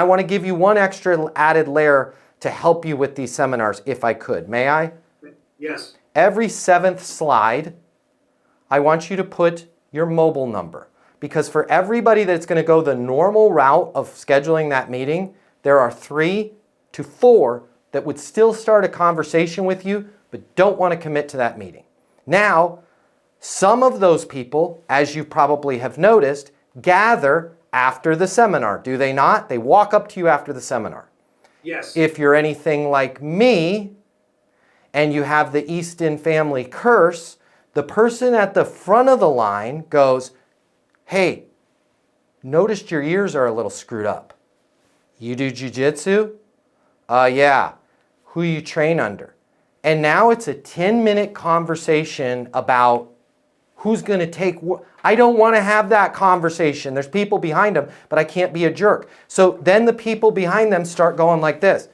I want to give you one extra added layer to help you with these seminars if I could. May I? Yes. Every 7th slide, I want you to put your mobile number. Because for everybody that's going to go the normal route of scheduling that meeting, there are 3 to 4 that would still start a conversation with you but don't want to commit to that meeting. Now, some of those people, as you probably have noticed, gather after the seminar, do they not? They walk up to you after the seminar. Yes. If you're anything like me and you have the Easton family curse, the person at the front of the line goes, hey, noticed your ears are a little screwed up. You do jiu-jitsu? Yeah. Who you train under? And now it's a 10-minute conversation about who's going to take what. I don't want to have that conversation. There's people behind them, but I can't be a jerk. So then the people behind them start going like this,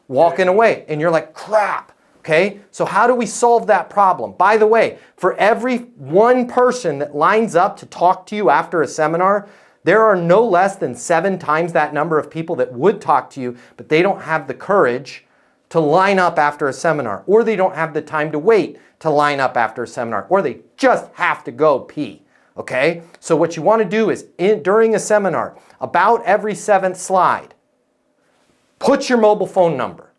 walking away. And you're like, crap. Okay? So how do we solve that problem? By the way, for every one person that lines up to talk to you after a seminar, there are no less than 7 times that number of people that would talk to you, but they don't have the courage to line up after a seminar, or they don't have the time to wait to line up after a seminar, or they just have to go pee, okay? So what you want to do is, during a seminar, about every 7th slide, put your mobile phone number.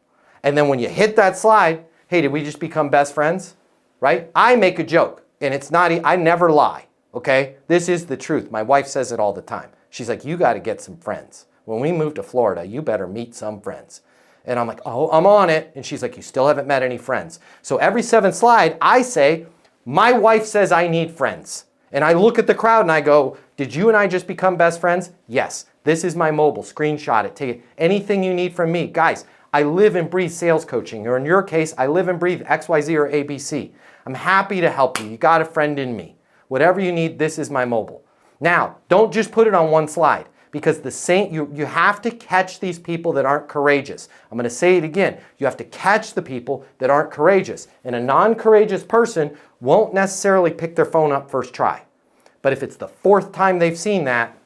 And then when you hit that slide, hey, did we just become best friends? Right? I make a joke, and it's not, I never lie, okay? This is the truth. My wife says it all the time. She's like, you got to get some friends. When we move to Florida, you better meet some friends. And I'm like, oh, I'm on it. And she's like, you still haven't met any friends. So every 7th slide, I say, my wife says I need friends. And I look at the crowd and I go, did you and I just become best friends? Yes. This is my mobile. Screenshot it. Take it. Anything you need from me. Guys, I live and breathe sales coaching. Or in your case, I live and breathe XYZ or ABC. I'm happy to help you. You got a friend in me. Whatever you need, this is my mobile. Now, don't just put it on one slide. Because you have to catch these people that aren't courageous. I'm going to say it again. You have to catch the people that aren't courageous. And a non-courageous person won't necessarily pick their phone up first try. But if it's the 4th time they've seen that,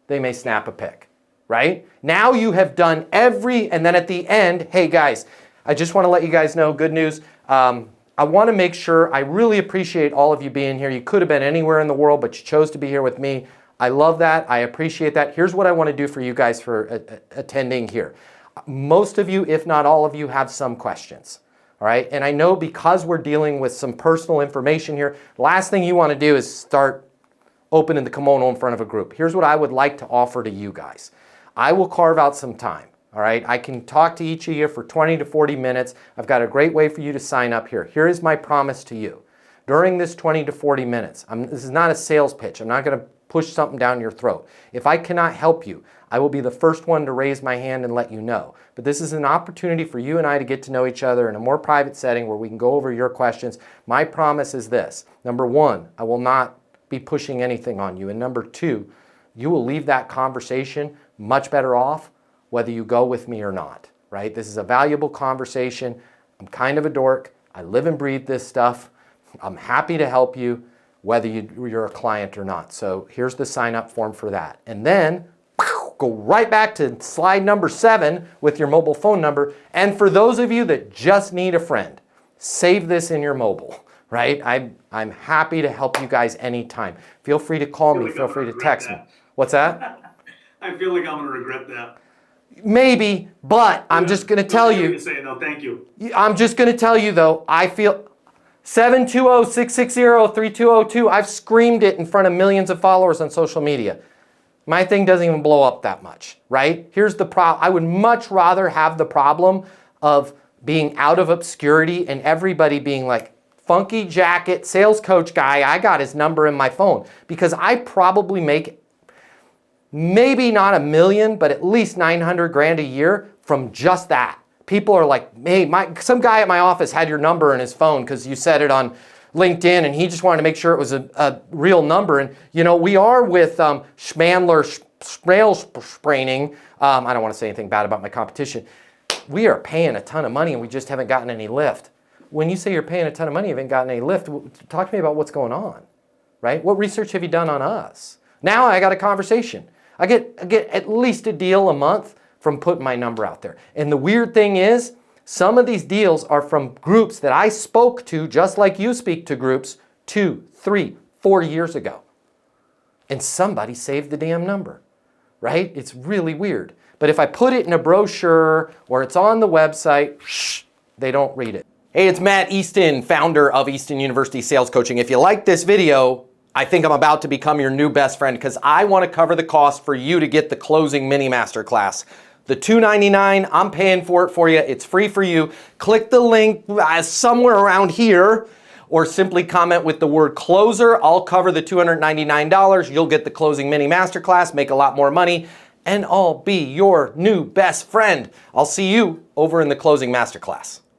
they may snap a pic, right? Now you have done and then at the end, hey guys, I just want to let you guys know, good news. I want to make sure, I really appreciate all of you being here. You could have been anywhere in the world, but you chose to be here with me. I love that. I appreciate that. Here's what I want to do for you guys for attending here. Most of you, if not all of you, have some questions. All right? And I know because we're dealing with some personal information here, last thing you want to do is start opening the kimono in front of a group. Here's what I would like to offer to you guys. I will carve out some time. All right, I can talk to each of you for 20 to 40 minutes. I've got a great way for you to sign up here. Here is my promise to you. During this 20 to 40 minutes, this is not a sales pitch. I'm not going to push something down your throat. If I cannot help you, I will be the first one to raise my hand and let you know. But this is an opportunity for you and I to get to know each other in a more private setting where we can go over your questions. My promise is this. Number 1, I will not be pushing anything on you. And number 2, you will leave that conversation much better off whether you go with me or not, right? This is a valuable conversation. I'm kind of a dork. I live and breathe this stuff. I'm happy to help you whether you're a client or not. So here's the sign-up form for that. And then go right back to slide number 7 with your mobile phone number. And for those of you that just need a friend, save this in your mobile, right? I'm happy to help you guys anytime. Feel free to call me. Feel free to text me. What's that? I feel like I'm going to regret that. Maybe, but I'm just going to tell you. No, thank you. I'm just going to tell you, though, I feel 720-660-3202. I've screamed it in front of millions of followers on social media. My thing doesn't even blow up that much, right? Here's the problem. I would much rather have the problem of being out of obscurity and everybody being like, funky jacket, sales coach guy, I got his number in my phone. Because I probably make maybe not $1 million, but at least 900 grand a year from just that. People are like, hey, some guy at my office had your number in his phone because you said it on LinkedIn and he just wanted to make sure it was a real number. And, you know, we are with Schmandler Spraining. I don't want to say anything bad about my competition. We are paying a ton of money and we just haven't gotten any lift. When you say you're paying a ton of money, you haven't gotten any lift, talk to me about what's going on, right? What research have you done on us? Now I got a conversation. I get at least a deal a month from putting my number out there. And the weird thing is, some of these deals are from groups that I spoke to, just like you speak to groups, 2, 3, 4 years ago. And somebody saved the damn number, right? It's really weird. But if I put it in a brochure or it's on the website, they don't read it. Hey, it's Matt Easton, founder of Easton University Sales Coaching. If you like this video, I think I'm about to become your new best friend because I want to cover the cost for you to get the closing mini masterclass. The $299, I'm paying for it for you. It's free for you. Click the link somewhere around here or simply comment with the word closer. I'll cover the $299. You'll get the closing mini masterclass, make a lot more money, and I'll be your new best friend. I'll see you over in the closing masterclass.